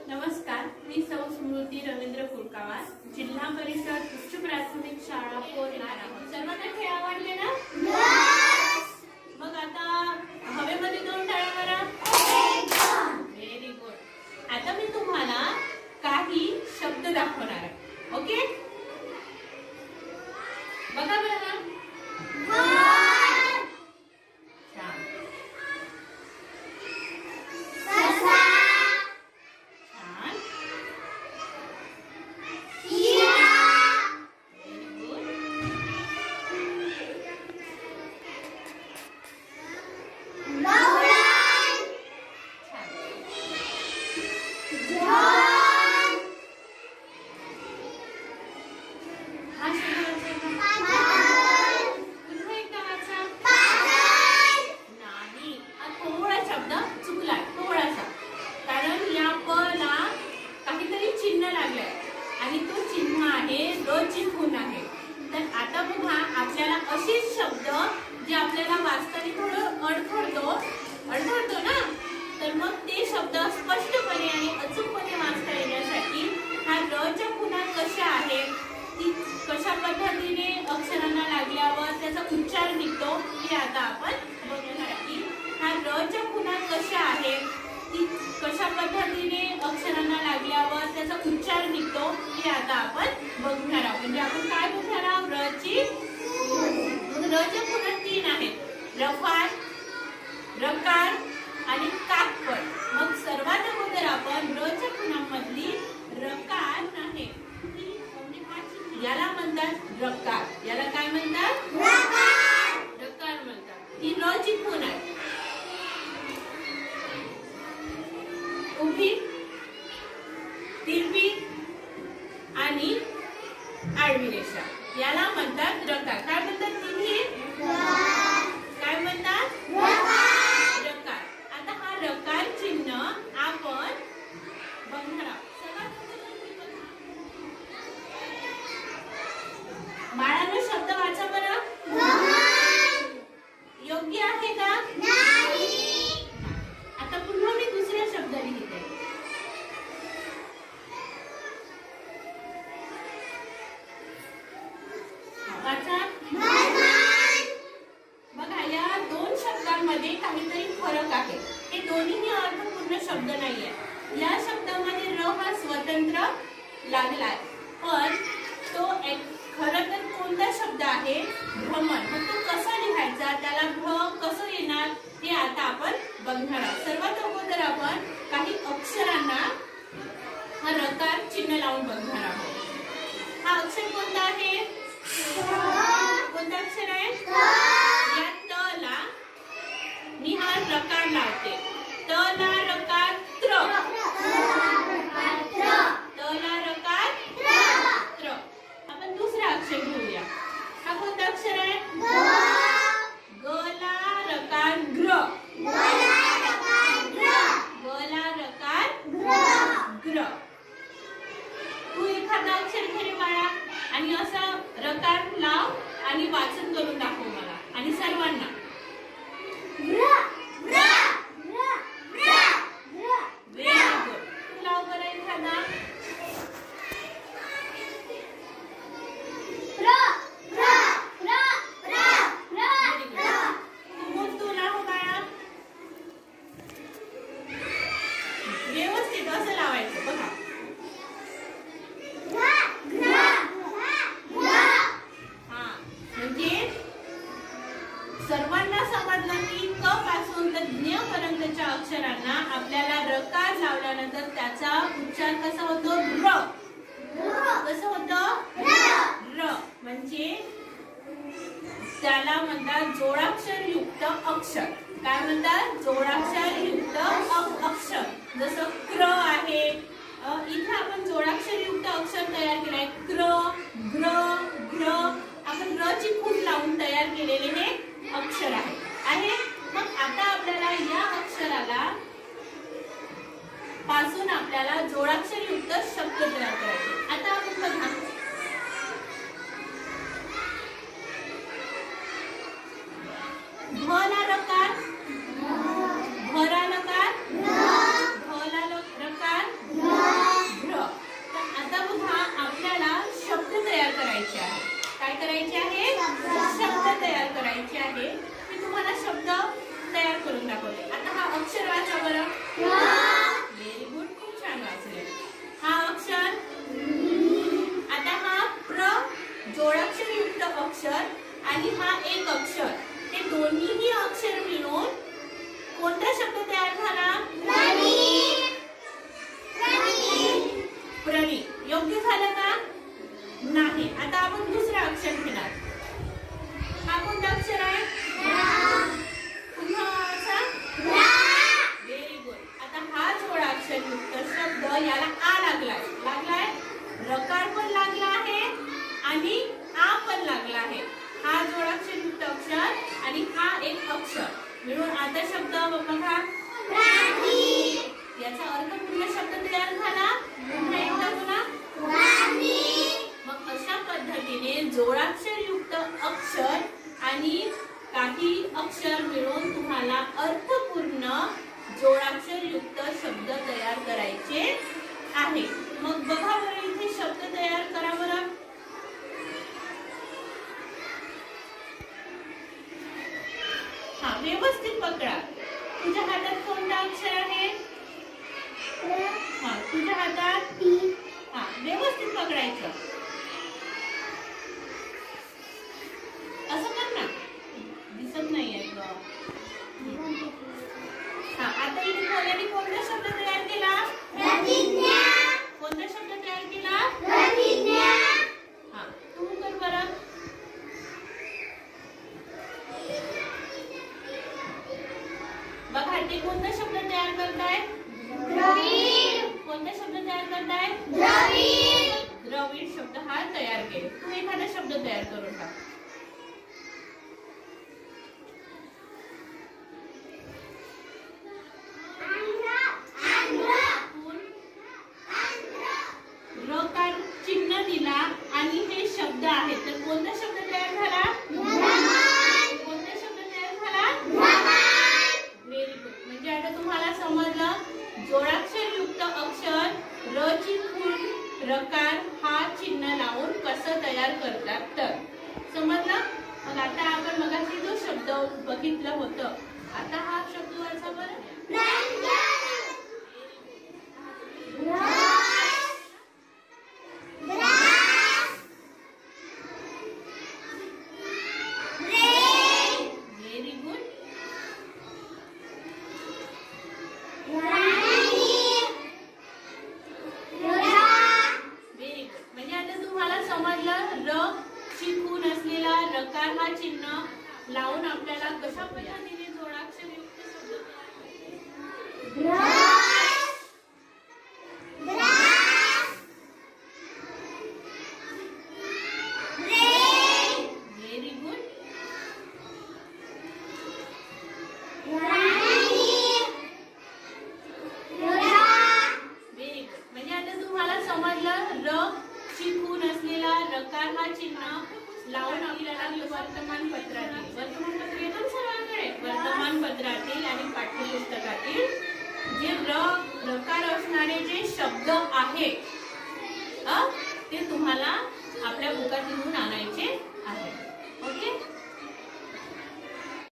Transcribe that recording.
नमस्कार, मी सौ स्मृती रवींद्र फुलकावार, जिल्हा परिषद उच्च प्राथमिक शाळा पोरणार आहोत. सर्वांना खेळ आवडले ना? मग आता हवेमध्ये दोन टाळ्या मारा. Very good. आता मी तुम्हाला काही शब्द दाखवणार आहे. ओके, बघा बरं ना. आता बघा, आपल्याला असे शब्द जे आपल्याला वाचताना थोडं अडखळतो ना, तर मग ते शब्द स्पष्टपणे आणि अचूकपणे वाचता येण्यासाठी हा र च्या खुणा कशा आहेत, ती कशा पद्धतीने अक्षरांना लागल्यावर त्याचा उच्चार निघतो हे आता आपण बघणार की हा र च्या खुणा कशा आहेत, ती कशा पद्धतीने अक्षरांना लागल्यावर त्याचा उच्चार निघतो हे आता आपण बघणार आहोत. म्हणजे आपण काय बघणार आहोत? रच्या खुणा तीन आहेत: रफार, रकार आणि काकपड. मग सर्वात अगोदर आपण रच्या खुणांमधली रकार आहे, याला म्हणतात रकार. याला काय म्हणतात? रकार म्हणतात. ही र ची खूण आहे. उभी, तिरपी आणि आडवी रेषा याला म्हणतात रकार. काय म्हणतात? तिन्ही काय म्हणतात? रकार. आता हा रकार चिन्ह आपण बघणार आहोत. बाळांनो, शब्द वाचा बरं. योग्य आहे का? आता पुन्हा मी दुसरा शब्द लिहिते. बघा, या दोन शब्दांमध्ये काहीतरी फरक आहे. हे दोन्हीही अर्थपूर्ण शब्द नाहीये. या शब्दामध्ये र हा स्वतंत्र लागलाय, पण तो खरं तर कोणता शब्द आहे? भ्रमण. मग तो कसा लिहायचा, त्याला भ्र कसं येणार हे आता आपण बघणार आहोत. सर्वात अगोदर आपण काही अक्षरांना हा रकार चिन्ह लावून बघणार आहोत. हा अक्षर कोणता आहे? कोणता अक्षर आहे? या त ला मी हा रकार लावते. त ला रकार त्र. त ला रकार त्र. आपण दुसरा अक्षर घेऊया. हा कोणता अक्षर आहे? ग ला रकार ग्र. ग ला रकार ग्र. तू एखादा अक्षर घे बाळा आणि असा रकार लाव आणि वाचन करून दाखव मला आणि सर्वांना. तू लाव बरं एखादा. तू लाव बाळा. व्यवस्थित असं लावायचं बघा. सर्वांना समजलं की क पासून तर ज्ञ पर्यंतच्या अक्षरांना आपल्याला रकार लावल्यानंतर त्याचा उच्चार कसा होतो? र. कसं होतं? र. म्हणजे त्याला म्हणतात जोडाक्षर युक्त अक्षर. काय म्हणतात? जोडाक्षर युक्त अक्षर. जसं क्र आहे, इथे आपण जोडाक्षर युक्त अक्षर तयार केलाय. क्र, ग्र, ग्र. आपण र ची खूण लावून तयार केलेले हे अक्षर आहे. मग आता आपल्याला या अक्षराला पासून आपल्याला जोडाक्षर युक्त शब्द तयार करायचे. आता आपण बघा, भ ला रकार, भ ला रकार, भ ला रकार, याला आ लागलाय, रकार पण लागला आहे आणि आ पण लागला आहे. हा जोडाक्षर युक्त अक्षर आणि हा एक अक्षर मिळून आता शब्द बघा. याचा अर्थपूर्ण शब्द तयार झाला. पुन्हा एकदा बोला. मग अशा पद्धतीने जोडाक्षर युक्त अक्षर आणि काही अक्षर मिळून तुम्हाला अर्थपूर्ण जोडाक्षर युक्त शब्द तयार करायचे आहे. मग बघा बरं इथे शब्द तयार करा बरं. हा व्यवस्थित पकडा. तुझ्या हातात कोणता अक्षर आहे? हा तुझ्या हातात हा व्यवस्थित पकडायचं. असं कर ना, दिसत नाहीये. हा आता इथे कोणाने कोणता शब्द तयार केला? कोणता शब्द तयार केला? हा तू कर बरं. बघा ते कोणता शब्द तयार करताय? कोणता शब्द तयार करताय? द्रविड शब्द हा तयार केला. तू एखादा शब्द तयार करून टाक. रकार चिन्ह दिला आणि हे शब्द आहेत, तर कोणता शब्द तयार झाला? कोणता शब्द तयार झाला? Very good. म्हणजे आता तुम्हाला समजलं जोडाक्षर युक्त अक्षर र ची खूण रकार हा चिन्ह लावून कसं तयार करतात तर समजलं. मग आता आपण मगाशी जो शब्द बघितलं होतं, आता हा शब्द वाचा बरं. Very good. Very good. म्हणजे आता तुम्हाला समजलं र ची खूण असलेला रकार हा चिन्ह लावून आपल्याला कशा पद्धतीने जोडाक्षर युक्त शब्द व्हेरी गुड. Very good. म्हणजे आता तुम्हाला समजलं र ची खूण असलेला रकार हा चिन्ह लावून आपल्याला वर्तमानपत्रातील येतं सर्वांकडे वर्तमानपत्रातील आणि पाठ्यपुस्तकातील जे रकार असणारे जे शब्द आहे ते तुम्हाला आपल्या बुकात लिहून आणायचे आहे.